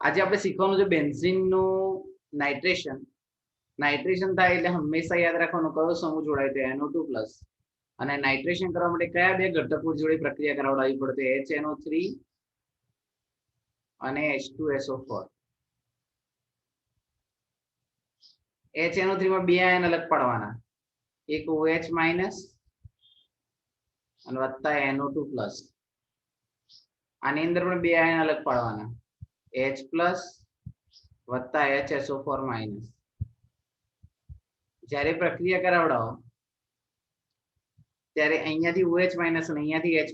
આજે આપણે શીખવાનું છે બેન્ઝીનનું નાઇટ્રેશન. નાઇટ્રેશન થાય એટલે હંમેશા યાદ રાખવાનું કયો સમૂહ જોડાય તો NO2+. અને નાઇટ્રેશન કરવા માટે કયા બે ઘટકો જોડે પ્રક્રિયા કરાવડાવવી પડે તો HNO3 અને H2SO4. HNO3 માં બે આયન અલગ પાડવાના, એક OH- અને વત્તા NO2+. આની અંદર પણ બે આયન અલગ પાડવાના, H+ વત્તા HSO4-. જ્યારે પ્રક્રિયા કરાવડાવો ત્યારે અહીંયાથી OH- અને અહીંયાથી H+,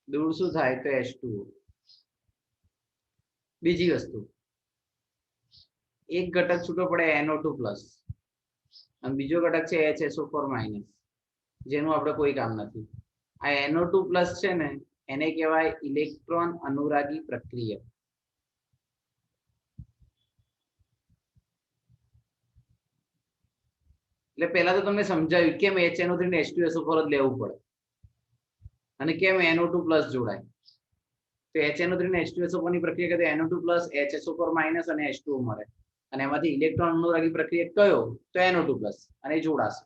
દૂર શું થાય તો H2O. બીજી વસ્તુ, એક ઘટક છૂટો પડે NO2+ અને બીજો ઘટક છે HSO4-, જેનું આપણે કોઈ કામ નથી. આ NO2+ છે ને એને કહેવાય ઇલેક્ટ્રોન અનુરાગી પ્રક્રિયક. એટલે પહેલા તો તમને સમજાવ્યું કેમ HNO3 ને H2SO4 જ લેવું પડે અને કેમ NO2+ જોડાય. તો HNO3 ને H2SO4 ની પ્રક્રિયા કરતા NO2+, HSO4- અને H2O મળે. અને એમાંથી ઇલેક્ટ્રોન અનુરાગી પ્રક્રિયક કયો તો NO2+ અને એ જોડાશે.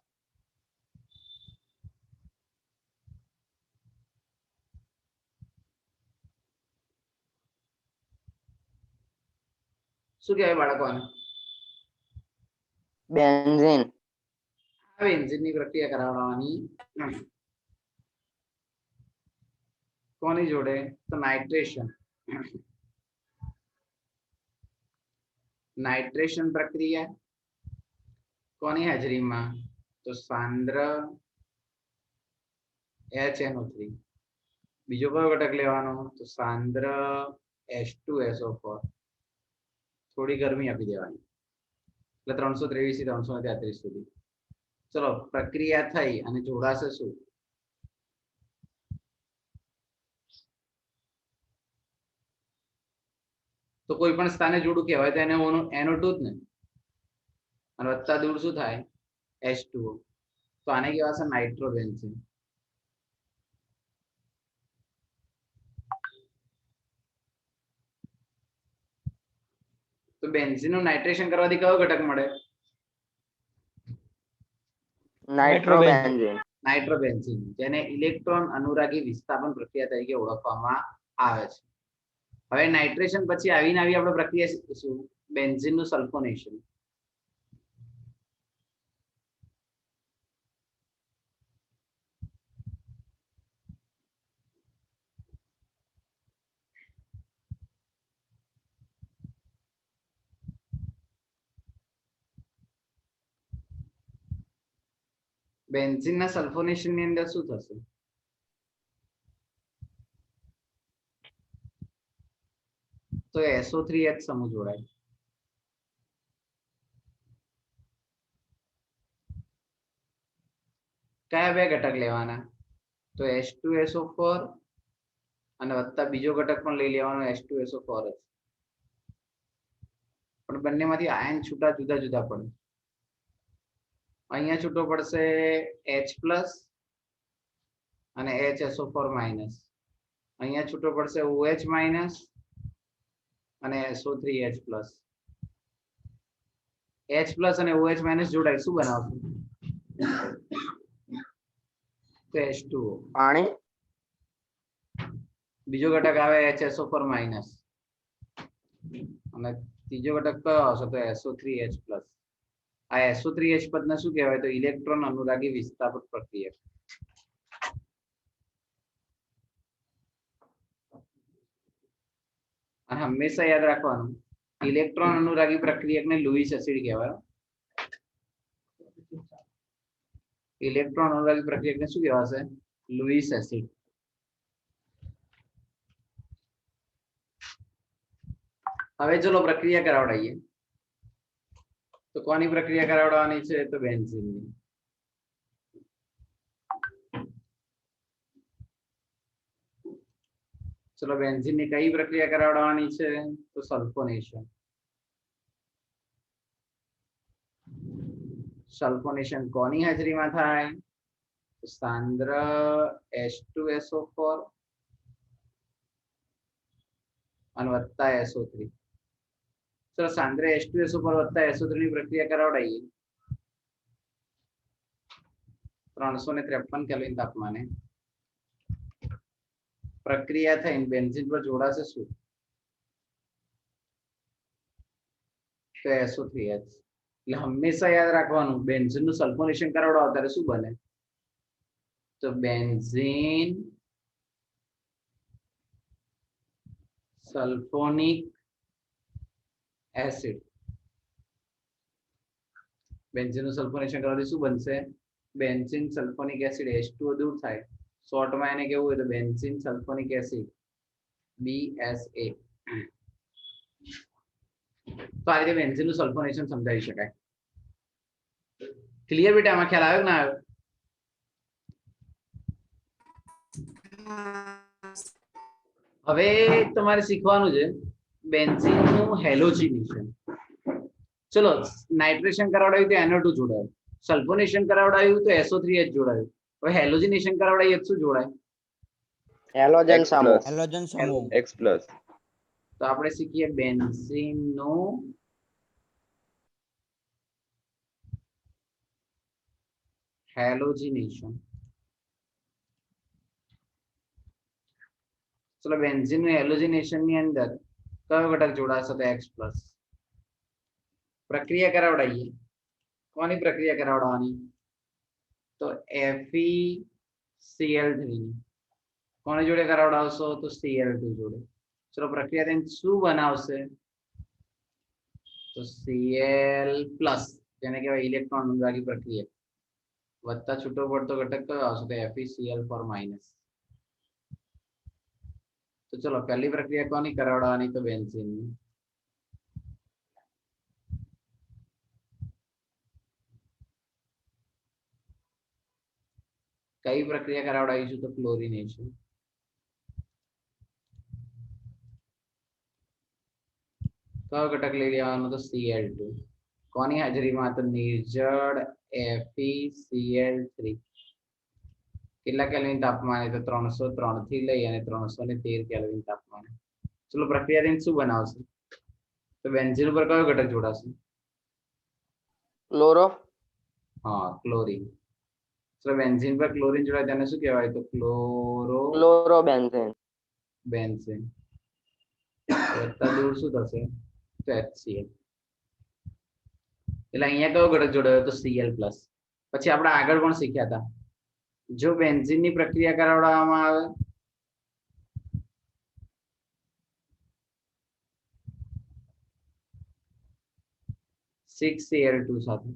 શું કહેવાય બાળકોને? બેન્ઝીન. આ બેન્ઝીનની પ્રક્રિયા કરાવવાની કોની જોડે તો નાઇટ્રેશન. નાઇટ્રેશન પ્રક્રિયા કોની હાજરીમાં તો સાંદ્ર HNO3. બીજો કયો ઘટક લેવાનો તો સાંદ્ર H2SO4. થોડી ગરમી આપી દેવાની એટલે 323 થી 333 સુધી. ચલો પ્રક્રિયા થઈ અને જોડાશે શું તો કોઈ પણ સ્થાને જોડું કહેવાય તો એને NO2 જ ને, અને વત્તા દૂર શું થાય H2O. તો આને કહેવાશે નાઇટ્રોબેન્ઝીન. તો બેન્ઝીનનું નાઇટ્રેશન કરવાથી કયો ઘટક મળે? નાઇટ્રોબેન્ઝીન. નાઇટ્રોબેન્ઝીન, જેને ઇલેક્ટ્રોન અનુરાગી વિસ્થાપન પ્રક્રિયા તરીકે ઓળખવામાં આવે છે. હવે નાઇટ્રેશન પછી આવીને આવી આપણે પ્રક્રિયા શીખીશું બેન્ઝીનનું સલ્ફોનેશન. બેન્ઝીનના સલ્ફોનેશનની અંદર શું થશે? તો SO3H સમૂહ જોડાય. કયા બે ઘટક લેવાના તો H2SO4 અને વત્તા બીજો ઘટક પણ લઈ લેવાનો H2SO4 જ. પણ બંનેમાંથી આયન છૂટા જુદા જુદા પડે. અહીંયા છૂટો પડશે H+ અને HSO4-. અહીંયા છૂટો પડશે OH- અને SO3H+. H+ અને OH- જોડાય શું બનાવશે તો H2O. પાણી. બીજો ઘટક આવે HSO4-, અને ત્રીજો ઘટક કયો આવશે તો SO3H+. આ SO3H પદને શું કહેવાય તો ઇલેક્ટ્રોન અનુરાગી વિસ્થાપક પ્રક્રિયક. અને હંમેશા યાદ રાખવાનું ઇલેક્ટ્રોન અનુરાગી પ્રક્રિયકને લુઈસ એસિડ કહેવાય. ઇલેક્ટ્રોન અનુરાગી પ્રક્રિયકને શું કહેવાશે લુઈસ એસિડ. હવે ચલો પ્રક્રિયા કરાવડાવીએ. તો કોની પ્રક્રિયા કરાવડાવવાની છે તો બેન્ઝીનની. ચલો બેન્ઝીનની કઈ પ્રક્રિયા કરાવડાવવાની છે તો સલ્ફોનેશન. સલ્ફોનેશન કોની હાજરીમાં થાય સાંદ્ર H2SO4 અને વત્તા SO3. ચલો સાંદ્ર H2SO પર વત્તા SO3 ની પ્રક્રિયા કરાવડાવીએ. 353 કેલ્વિન તાપમાને પ્રક્રિયા થઈને બેન્ઝીન પર જોડાશે શું? તો SO3H. એટલે હંમેશા યાદ રાખવાનું બેન્ઝીન નું સલ્ફોનેશન કરાવડાવો ત્યારે શું બને? તો બેન્ઝીન સલ્ફોનિક એસિડ. બેન્ઝીન નું સલ્ફોનેશન કરવાથી શું બનશે? બેન્ઝીન સલ્ફોનિક એસિડ H2O દૂર થાય. શોર્ટમાં એને કેવું હોય તો બેન્ઝીન સલ્ફોનિક એસિડ BSA. તો આ રીતે બેન્ઝીન નું સલ્ફોનેશન સમજાવી શકાય. ક્લિયર બેટા? આમાં ખ્યાલ આવ્યો કે ના આવ્યો? હવે તમારે શીખવાનું છે બેન્ઝીન નું હેલોજિનેશન. ચલો નાઇટ્રેશન કરાવડાવ્યું તો NO2 જોડાયું, સલ્ફોનેશન કરાવડાવ્યું તો SO3H જોડાયું. હવે હેલોજિનેશન કરાવડાવીએ શું જોડાય? હેલોજન સમૂહ. હેલોજન સમૂહ X+. તો આપણે શીખીએ બેન્ઝીન નું હેલોજિનેશન. ચલો બેન્ઝીન નું હેલોજિનેશન ની અંદર કયો ઘટક જોડાશે? તો X+. પ્રક્રિયા કરાવડાવીએ. કોની પ્રક્રિયા કરાવડાવવાની? તો FeCl3 ની. કોની જોડે કરાવડાવશો? તો Cl2 જોડે. ચલો પ્રક્રિયા થઈને શું બનાવશે? તો Cl+, જેને કહેવાય ઇલેક્ટ્રોન અણુદ્રાવકી પ્રક્રિયા. વત્તા છૂટો પડતો ઘટક કયો આવશે? તો FeCl4-. તો ચલો પહેલી પ્રક્રિયા કોની કરાવડાવવાની? તો બેન્ઝીન ની. કઈ પ્રક્રિયા કરાવડાવીશું? તો ક્લોરિનેશન. કયો ઘટક લઈ લેવાનો? તો Cl2. કોની હાજરીમાં? તો નિર્જળ FeCl3. કેટલા કેલ્વિન તાપમાને? તો 303 થી લઈ અને 313 કેલ્વિન તાપમાને. ચલો પ્રક્રિયા થઈને શું બનાવશે? તો બેન્ઝીન ઉપર કયો ઘટક જોડાશે? ક્લોરો. હા, ક્લોરીન. ચલો બેન્ઝીન પર ક્લોરીન જોડાય તેને શું કહેવાય? તો ક્લોરોબેન્ઝીન. બેન્ઝીન. વત્તા દૂર શું થશે? તો HCl. એટલે અહીંયા કયો ઘટક જોડાયો? તો Cl+. પછી આપણે આગળ પણ શીખ્યા હતા જો બેન્ઝીન ની પ્રક્રિયા કરાવવામાં આવે Cl2 સાથે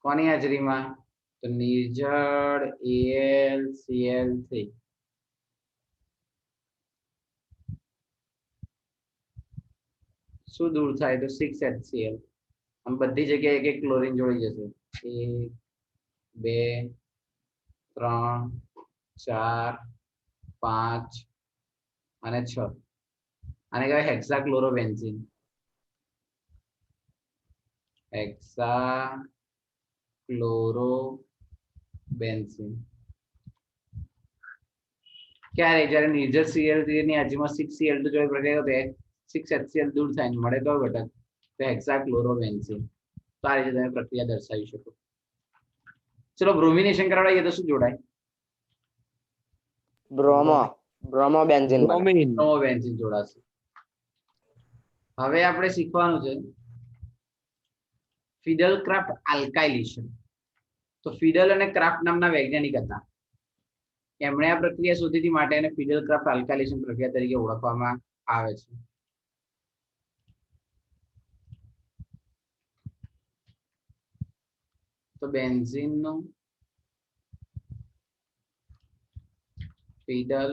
કોની હાજરીમાં? તો નિર્જળ AlCl3. શું દૂર થાય? તો 6HCl. આમ બધી જગ્યાએ એક એક ક્લોરીન જોડી જશે. 1 2 3 4 5 અને 6. આને કહેવાય હેક્સાક્લોરોબેન્ઝીન. હેક્સાક્લોરોબેન્ઝીન. ક્યારે? જ્યારે નિર્જળ Cl3 ની હાજરીમાં 6Cl2 જોડે પ્રક્રિયા કરે 6HCl દૂર થાય ને મળે કયો ઘટક? તો હેક્સાક્લોરોબેન્ઝીન. તો આ રીતે તમે પ્રક્રિયા દર્શાવી શકો. ચલો બ્રોમિનેશન કરાવડાવીએ તો શું જોડાય? બ્રોમોબેન્ઝીન. બ્રોમોબેન્ઝીન જોડાશે. હવે આપણે શીખવાનું છે ફિડલ ક્રાફ્ટ આલ્કાઇલેશન. તો ફિડલ અને ક્રાફ્ટ નામના વૈજ્ઞાનિક હતા. એમણે આ પ્રક્રિયા શોધી હતી માટે એને ફિડલ ક્રાફ્ટ આલ્કાઇલેશન પ્રક્રિયા તરીકે ઓળખવામાં આવે છે. તો બેન્ઝીન નું ફિડલ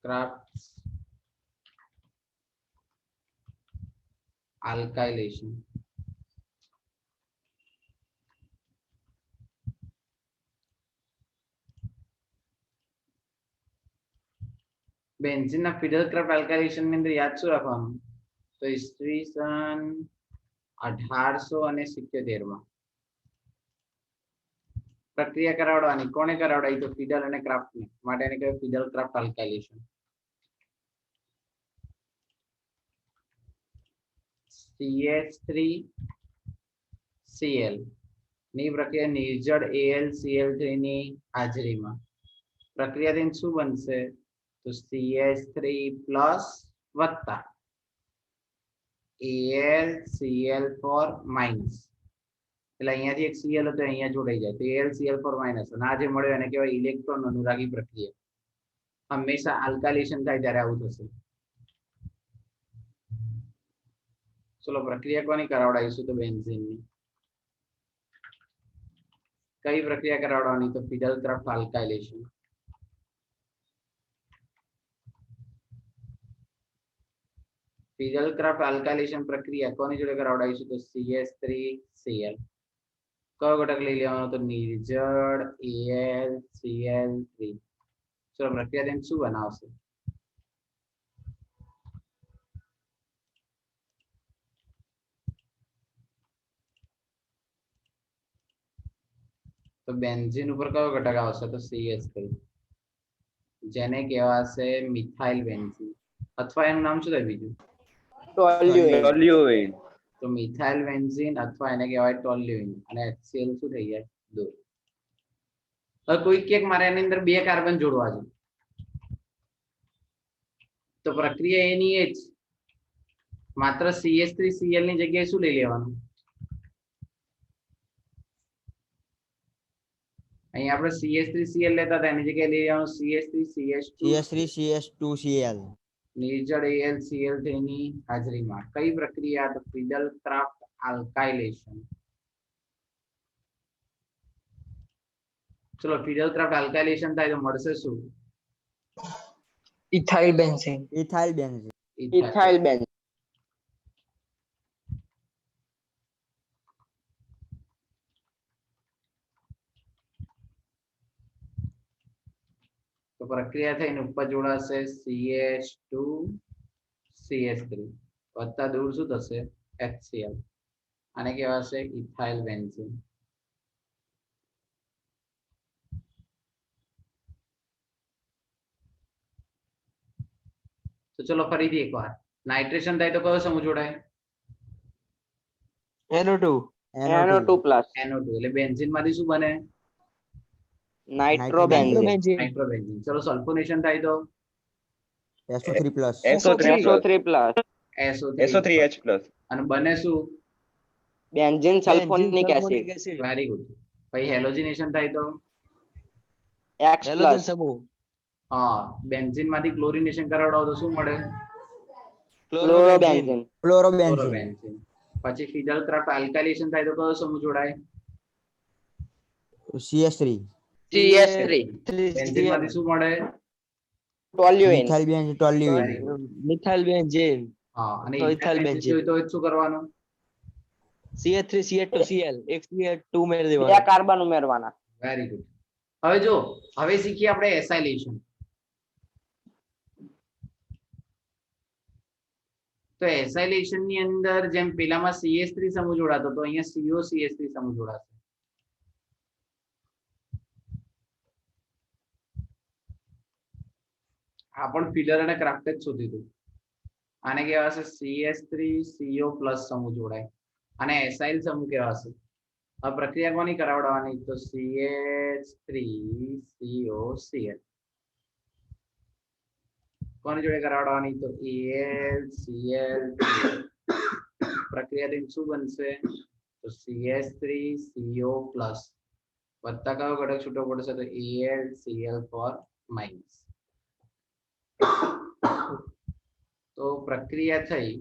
ક્રાફ્ટ આલ્કાઇલેશન. બેન્ઝીન ના ફિડલ ક્રાફ્ટ આલ્કાઇલેશન ની અંદર યાદ શું રાખવાનું? તો ઈસવીસન 1877 માં પ્રક્રિયા કરાવડાવવાની. કોને કરાવડાવી? તો ફિડલ અને ક્રાફ્ટને. માટે એને કહેવાય ફિડલ ક્રાફ્ટ આલ્કાઇલેશન. CH3Cl ની પ્રક્રિયા નિર્જળ AlCl3 ની હાજરીમાં પ્રક્રિયાથી શું બનશે? તો CH3 પ્લસ વત્તા AlCl4 માઇનસ. એટલે અહીંયાથી એક Cl હતો અહીંયા જોડાઈ જાય તો AlCl4 માઇનસ. અને આ જે મળ્યો એને કહેવાય ઇલેક્ટ્રોન અનુરાગી પ્રક્રિયા. હંમેશા આલ્કાઇલેશન થાય ત્યારે આવું થશે. ચલો પ્રક્રિયા કોની કરાવડાવીશું? તો બેન્ઝીનની. કઈ પ્રક્રિયા કરાવડાવવાની? તો ફિડલ ક્રાફ્ટ આલ્કાઇલેશન. ફિડલ ક્રાફ્ટ આલ્કાઇલેશન પ્રક્રિયા કોની જોડે કરાવડાવીશું? તો CH3Cl. કયો ઘટક લઈ લેવાનો? તો નિર્જળ AlCl3. ચલો પ્રક્રિયા તેને શું બનાવશે? તો બેન્ઝીન ઉપર કયો ઘટક આવશે? તો CH3, જેને કહેવાશે મિથાઇલ બેન્ઝીન, અથવા એનું નામ શું થાય બીજું? ટોલ્યુએન. તો મિથાઇલ બેન્ઝીન અથવા એને કહેવાય ટોલ્યુએન. અને HCl શું થઈ જાય? દૂર. હવે કોઈ કે મારે એની અંદર 2 કાર્બન જોડવા છે, તો પ્રક્રિયા એની એ જ, માત્ર CH3Cl ની જગ્યાએ શું લઈ લેવાનું? અહીં આપણે CH3Cl લેતા હતા એની જગ્યાએ લઈ લેવાનું CH3CH2Cl. નિર્જળ AlCl3 ની હાજરીમાં. કઈ પ્રક્રિયા? તો ફિડલ ક્રાફ્ટ આલ્કાઇલેશન. ચલો ફિડલ ક્રાફ્ટ આલ્કાઇલેશન થાય તો મળશે શું? Ethyl benzene. Ethyl benzene. Ethyl benzene. તો પ્રક્રિયા થઈને ઉપર જોડાશે CH2CH3 વત્તા દૂર શું થશે? HCl. આને કહેવાશે ઇથાઇલ બેન્ઝીન. તો ચલો ફરીથી એકવાર નાઇટ્રેશન થાય તો કયો સમૂહ જોડાય? NO2 plus. NO2. એટલે બેન્ઝીન માંથી શું બને? નાઇટ્રોબેન્ઝીન. નાઇટ્રોબેન્ઝીન. ચલો સલ્ફોનેશન થાય તો SO3 plus. SO3 plus. SO3H plus. અને બને શું? Benzene sulphonic acid. Very good. પછી હેલોજિનેશન થાય તો X પ્લસ. હા, બેન્ઝીન માંથી ક્લોરિનેશન કરાવડાવો તો શું મળે? ક્લોરોબેન્ઝીન. ક્લોરોબેન્ઝીન. પછી ફિડલ ક્રાફ્ટ આલ્કાઇલેશન થાય તો કયો સમૂહ જોડાય? CH3. CH3. બેન્ઝીન માંથી શું મળે? Toluene. Methyl benzene. Toluene. Methyl benzene. હા, અને તો ઇથાઇલ બેન્ઝીન. તો શું કરવાનું? CH3CH2Cl એક CH2 ઉમેરી 2 દેવાના. કાર્બન ઉમેરવાના. Very good. હવે જો હવે શીખીએ આપણે એસાઇલેશન. તો એસાઇલેશન ની અંદર જેમ પેલામાં CH3 સમૂહ જોડાતો તો અહીંયા COCH3 સમૂહ જોડાશે. આ પણ ફિડર અને ક્રાફ્ટ જ શોધી હતું. આને કહેવાશે CH3CO પ્લસ સમૂહ જોડાય. અને એસાઇલ સમૂહ કહેવાશે. આ પ્રક્રિયા કોની કરાવડાવવાની? તો CH3COCl. કોની જોડે કરાવડાવવાની? તો AlCl. પ્રક્રિયાથી શું બનશે? તો CH3CO પ્લસ વત્તા કયો ઘટક છૂટો પડશે? તો AlCl4 માઇનસ. તો પ્રક્રિયા થઈ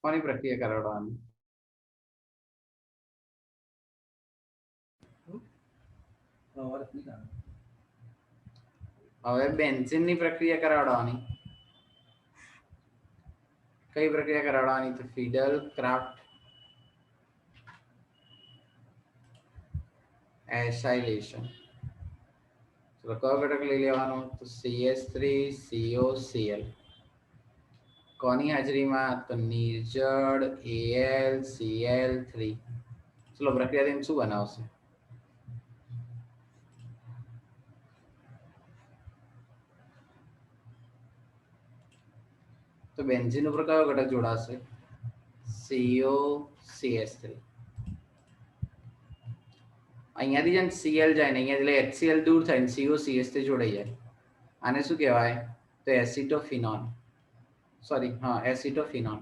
કોની પ્રક્રિયા કરાવડાવવાની? હવે બેન્ઝીન ની પ્રક્રિયા કરાવડાવવાની. કઈ પ્રક્રિયા કરાવડાવવાની? તો ફિડલ ક્રાફ્ટ એસાઇલેશન. ચલો કયો ઘટક લઈ લેવાનો? તો CH3COCl. કોની હાજરીમાં? તો નિર્જળ AlCl3. ચલો પ્રક્રિયાથી શું બનાવશે? તો બેન્ઝીન ઉપર કયો ઘટક જોડાશે? COCH3. અહીંયાથી જેમ Cl જાય ને અહીંયા એટલે HCl દૂર થાય ને COCH3 જોડાઈ જાય. આને શું કહેવાય? તો એસિટોફિનોલ. સોરી, હા, એસિટોફિનોલ.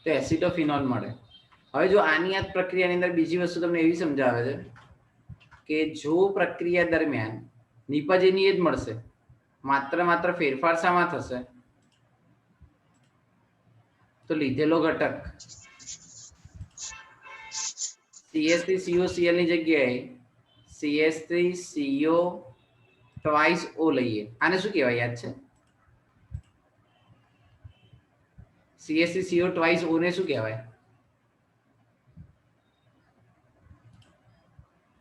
તો એસિટોફિનોલ મળે. હવે જો આની આ પ્રક્રિયાની અંદર બીજી વસ્તુ તમને એવી સમજાવે છે કે જો પ્રક્રિયા દરમિયાન નિપજની જ મળશે, માત્ર ફેરફાર શામાં થશે? તો લીધેલો ઘટક CH3COCl ની જગ્યાએ CH3CO twice O લઈએ. આને શું કહેવાય? યાદ છે? CH3CO twice O ને શું કહેવાય?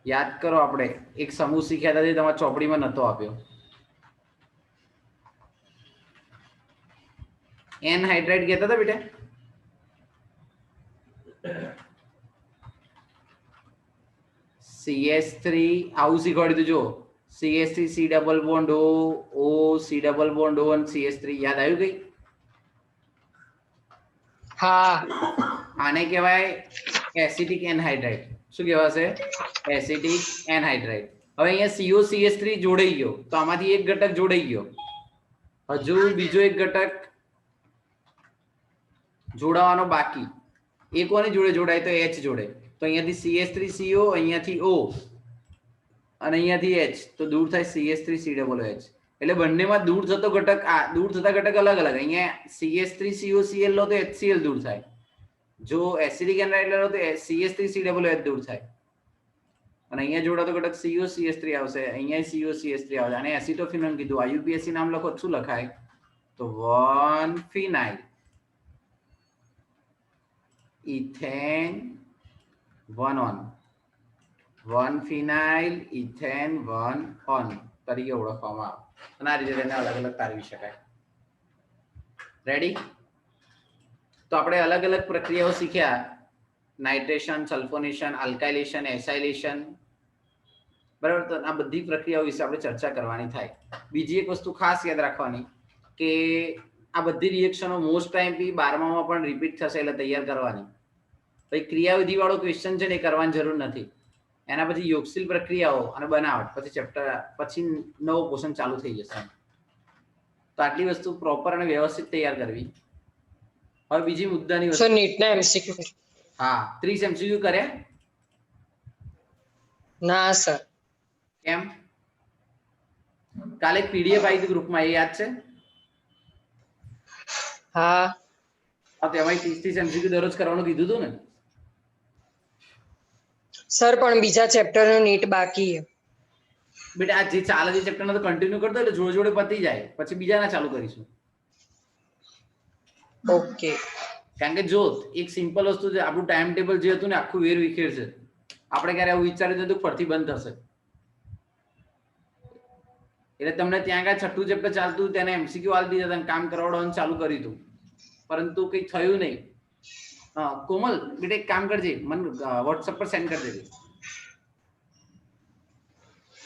યાદ કરો, આપણે એક સમૂહ શીખ્યા હતા જે તમારા ચોપડીમાં નતો આપ્યો. એનહાઇડ્રાઇડ કહેતા હતા બેટા. CH3 આવું શીખવાડ્યું હતું. જો CH3 C double bond O, O C double bond O અને CH3. યાદ આવ્યું કઈ? હા. આને કહેવાય એસિટિક એનહાઇડ્રાઇડ. શું કહેવાશે? Acetic anhydride. હવે અહીંયા COCH3 જોડાઈ ગયો તો આમાંથી એક ઘટક જોડાઈ ગયો. હજુ બીજો એક ઘટક જોડાવાનો બાકી. એ કોની જોડે જોડાય? તો H જોડે. તો અહીંયાથી CH3CO, અહીંયાથી O અને અહીંયાથી H, તો દૂર થાય CH3COOH. એટલે બંનેમાં દૂર થતો ઘટક, આ દૂર થતા ઘટક અલગ અલગ. અહીંયા CH3COCl લો તો HCl દૂર થાય. જો એસિડિક એનહાઇડ્રાઇડ લો તો CH3COOH દૂર થાય. અને અહીંયા જોડાતો ઘટક COCH3 આવશે, અહીંયા COCH3 આવશે. અને એસિટોફિનોલ કીધું. IUPAC નામ લખો શું લખાય? તો 1-phenyl ethane 1-on, 1-phenyl ethane 1-on તરીકે ઓળખવામાં આવે. અને આ રીતે તેને અલગ અલગ તારવી શકાય. રેડી? તો આપણે અલગ અલગ પ્રક્રિયાઓ શીખ્યા. Nitration, સલ્ફોનેશન, alkylation, acylation. બરાબર? તો આ બધી પ્રક્રિયાઓ વિશે આપણે ચર્ચા કરવાની થાય. બીજી એક વસ્તુ ખાસ યાદ રાખવાની કે આ બધી રિએક્શનો મોસ્ટ ટાઈમ 12મામાં પણ રિપીટ થશે, એટલે તૈયાર કરવાની. પછી ક્રિયાવિધિ વાળો ક્વેશ્ચન છે ને એ કરવાની જરૂર નથી. એના પછી યોગશીલ પ્રક્રિયાઓ અને બનાવટ, પછી ચેપ્ટર, પછી નવો પોર્શન ચાલુ થઈ જશે. તો આટલી વસ્તુ પ્રોપર અને વ્યવસ્થિત તૈયાર કરવી. હવે બીજી મુદ્દાની વસ્તુ, સર નીટના MCQ. હા, 30 MCQ કર્યા? ના સર. કેમ? કાલે એક PDF આવી હતી ગ્રુપમાં, એ યાદ છે? હા. તેમાં 30 MCQ દરરોજ કરવાનું કીધું હતું ને? સર પણ બીજા ચેપ્ટરનું નીટ બાકી છે. બેટા આ જે ચાલે છે ચેપ્ટરનો તો કન્ટિન્યુ કરતો એટલે જોડે જોડે પતી જાય, પછી બીજાના ચાલુ કરીશું. ઓકે. કારણ કે જો એક સિમ્પલ વસ્તુ છે, આપણું ટાઈમ ટેબલ જે હતું ને આખું વેર વિખેર છે. આપણે ક્યારે આવું વિચાર્યું હતું ફરતી બંધ થશે? એટલે તમને ત્યાં આગળ છઠ્ઠું ચેપ્ટર ચાલતું તેને MCQ આલી દીધા હતા, કામ કરાવવાનું ચાલુ કર્યું હતું, પરંતુ કંઈ થયું નહીં. હા કોમલ બેટા એક કામ કરજે, મને WhatsApp પર સેન્ડ કરી દેજે.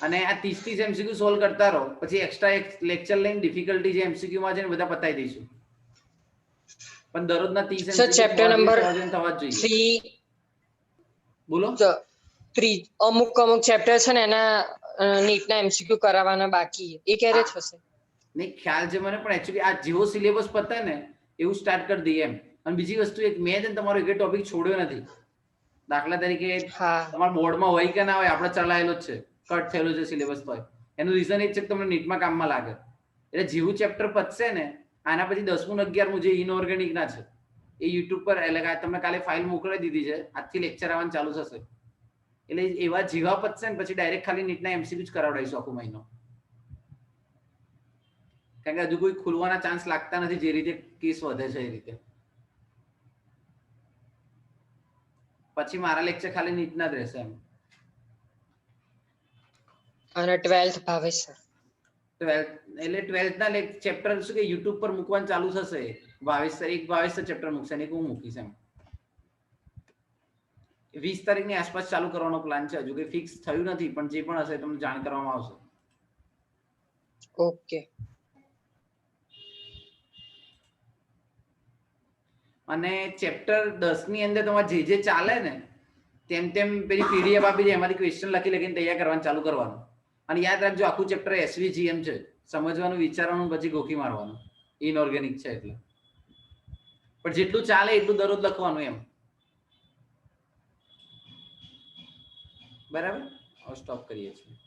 અને આ 30 MCQ સોલ્વ કરતા રહો, પછી એક્સ્ટ્રા એક લેક્ચર લઈને ડિફિકલ્ટી જે MCQ માં છે ને બધા પતાવી દઈશું. પણ દરરોજના 30 સર ચેપ્ટર નંબર થવા જ જોઈએ. 3 બોલો. 3 અમુક ચેપ્ટર છે ને એના નીટના MCQ કરાવવાના બાકી છે. એ ક્યારે થશે? નહીં ખ્યાલ છે મને, પણ એકચ્યુઅલી આ જેવો સિલેબસ પતાય ને એવું સ્ટાર્ટ કરી દઈએ એમ. અને બીજી વસ્તુ એક, મેં છે ને તમારો એક ટોપિક છોડ્યો નથી. દાખલા તરીકે તમારા બોર્ડમાં હોય કે ના હોય, આપણે ચલાયેલો જ છે, કટ થયેલો છે સિલેબસ તો. એનું રીઝન એ જ છે કે તમને નીટમાં કામમાં લાગે. એટલે જેવું ચેપ્ટર પતશે ને આના પછી 10મું 11મું જે ઇનઓર્ગેનિક ના છે એ યુટ્યુબ પર, એટલે તમને કાલે ફાઇલ મોકલી દીધી છે, આજથી લેક્ચર આવવાનું ચાલુ થશે. એટલે એવા જેવા પતશે ને પછી ડાયરેક્ટ ખાલી નીટના MCQ જ કરાવડાવીશું આખો મહિનો. કારણ કે હજુ કોઈ ખુલવાના ચાન્સ લાગતા નથી જે રીતે કેસ વધે છે એ રીતે. પછી મારા લેક્ચર ખાલી નીટના જ રહેશે એમ. અને 12th ભાવેશ સર. 12th એટલે 12th ના ચેપ્ટર શું કે યુટ્યુબ પર મૂકવાનું ચાલુ થશે. 22 ચેપ્ટર મૂકશે ને એક હું મૂકીશ એમ. 20 તારીખની આસપાસ ચાલુ કરવાનો પ્લાન છે. હજુ કંઈ ફિક્સ થયું નથી, પણ જે પણ હશે તમને જાણ કરવામાં આવશે. ઓકે. અને ચેપ્ટર 10 ની અંદર તમારે જે જે ચાલે ને તેમ તેમ પેલી પીડીએફ આપી દે, એમાંથી ક્વેશ્ચન લખીને તૈયાર કરવાનું ચાલુ કરવાનું. અને યાદ રાખજો આખું ચેપ્ટર એસવીજીએમ છે, સમજવાનું, વિચારવાનું, પછી ગોખી મારવાનું. ઇનઓર્ગેનિક છે એટલે. પણ જેટલું ચાલે એટલું દરરોજ લખવાનું એમ. બરાબર, હવે સ્ટોપ કરીએ છીએ.